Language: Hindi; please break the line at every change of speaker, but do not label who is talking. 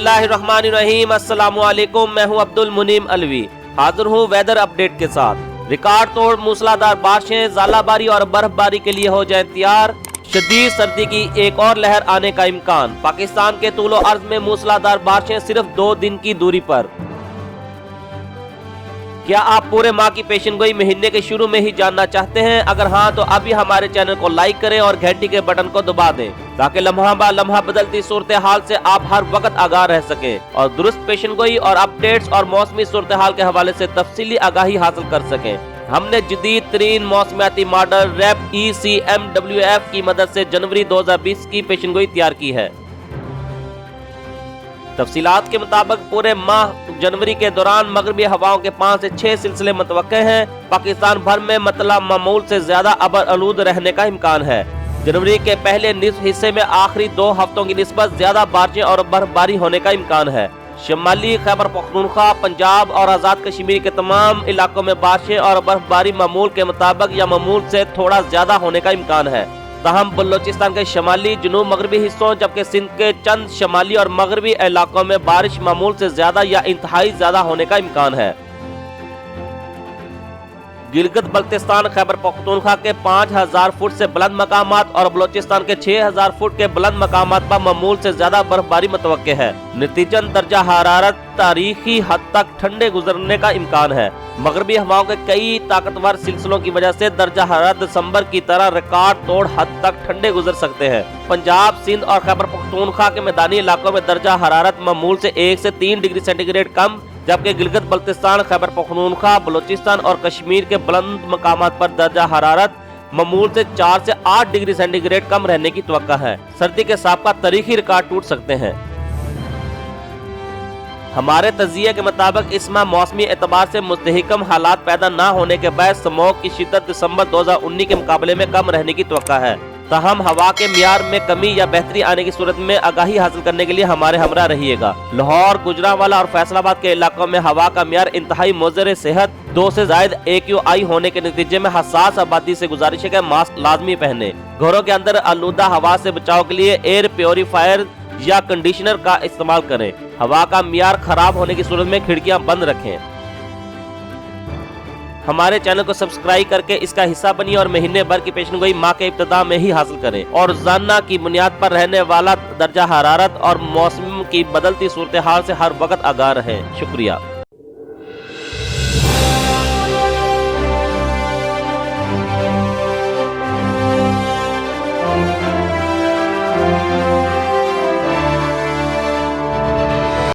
बिस्मिल्लाहिर्रहमानिर्रहीम। अस्सलामुअलैकुम। मैं हूं अब्दुल मुनीम अलवी, हाजिर हूं वेदर अपडेट के साथ। रिकॉर्ड तोड़ मूसलाधार बारिशें, ज़ालाबारी और बर्फबारी के लिए हो जाएं तैयार। शदीद सर्दी की एक और लहर आने का इम्कान। पाकिस्तान के तूलो अर्ज में मूसलाधार बारिशें सिर्फ 2 दिन की दूरी पर। क्या आप पूरे माह की पेशनगोई महीने के शुरू में ही जानना चाहते हैं? अगर हाँ तो अभी हमारे चैनल को लाइक करें और घंटी के बटन को दबा दें ताकि लम्हा बा लम्हा बदलती सूरत हाल से आप हर वक्त आगाह रह सकें और दुरुस्त पेशनगोई और अपडेट्स और मौसमी सूरत हाल के हवाले से तफसीली आगाही हासिल कर सकें। हमने जदीद तरीन मौसमियाती मॉडल रैप ECMWF की मदद से जनवरी 2020 की पेशनगोई तैयार की है। तफसीलात के मुताबिक पूरे माह जनवरी के दौरान मगरबी हवाओं के 5 से 6 सिलसिले मुतवक्के हैं। पाकिस्तान भर में मतलब मामूल से ज्यादा अबर आलूद रहने का इम्कान है। जनवरी के पहले निस्फ हिस्से में आखिरी 2 हफ्तों की निस्बत ज्यादा बारिशें और बर्फबारी होने का इम्कान है। शमाली खैबर पख्तूनख्वा, पंजाब और आज़ाद कश्मीर के तमाम इलाकों में बारिशें और बर्फबारी मामूल के मुताबिक या मामूल से थोड़ा ज्यादा होने का इम्कान है। ताहम बलोचिस्तान के शमाली जुनूब मगरबी हिस्सों जबकि सिंध के चंद शमाली और मगरबी इलाकों में बारिश मामूल से ज्यादा या इंतहाई ज्यादा होने का इम्कान है। गिलगित बल्तिस्तान खैबर पख्तूनख्वा के 5000 फुट से बुलंद मकामात और बलोचिस्तान के 6000 फुट के बुलंद मकामात पर मामूल से ज्यादा बर्फबारी मुतवक्के है। नतीजन दर्जा हरारत तारीखी हद तक ठंडे गुजरने का इम्कान है। मगरबी हवाओं के कई ताकतवर सिलसिलों की वजह से दर्जा हरारत दिसंबर की तरह रिकॉर्ड तोड़ हद तक ठंडे गुजर सकते हैं। पंजाब, सिंध और खैबर पख्तूनख्वा के मैदानी इलाकों में दर्जा हरारत मामूल से 1 से 3 डिग्री सेंटीग्रेड कम, जबकि गिलगित बल्तिस्तान, खैबर पख्तूनख्वा, बलोचिस्तान और कश्मीर के बुलंद मकामात पर दर्जा हरारत मामूल से 4 से 8 डिग्री सेंटीग्रेड कम रहने की तवक्का है। सर्दी के साबका तारीखी रिकॉर्ड टूट सकते हैं। हमारे तजिए के मुताबिक इस माह मौसमी एतबार से मुस्तहकम हालात पैदा न होने के बाद स्मॉग की शिद्दत दिसंबर 2019 के मुकाबले में कम रहने की तवक्का है। ताहम हवा के मियार में कमी या बेहतरी आने की सूरत में आगाही हासिल करने के लिए हमारे हमरा रहिएगा। लाहौर, गुजरांवाला और फैसलाबाद के इलाकों में हवा का मियार इंतहाई मुज़र सेहत 2 से ज़ायद AQI होने के नतीजे में हसास आबादी से गुजारिश है कि मास्क लाजमी पहने। घरों के अंदर आलूदा हवा से बचाव के लिए एयर प्योरीफायर या कंडीशनर का इस्तेमाल करें। हवा का मियार खराब होने की सूरत में खिड़कियां बंद रखें। हमारे चैनल को सब्सक्राइब करके इसका हिस्सा बनिए और महीने भर की पेशनगोई माह के इब्तिदा में ही हासिल करें और रोजाना की बुनियाद पर रहने वाला दर्जा हरारत और मौसम की बदलती सूरत हाल से हर वक्त आगाह रहें। शुक्रिया।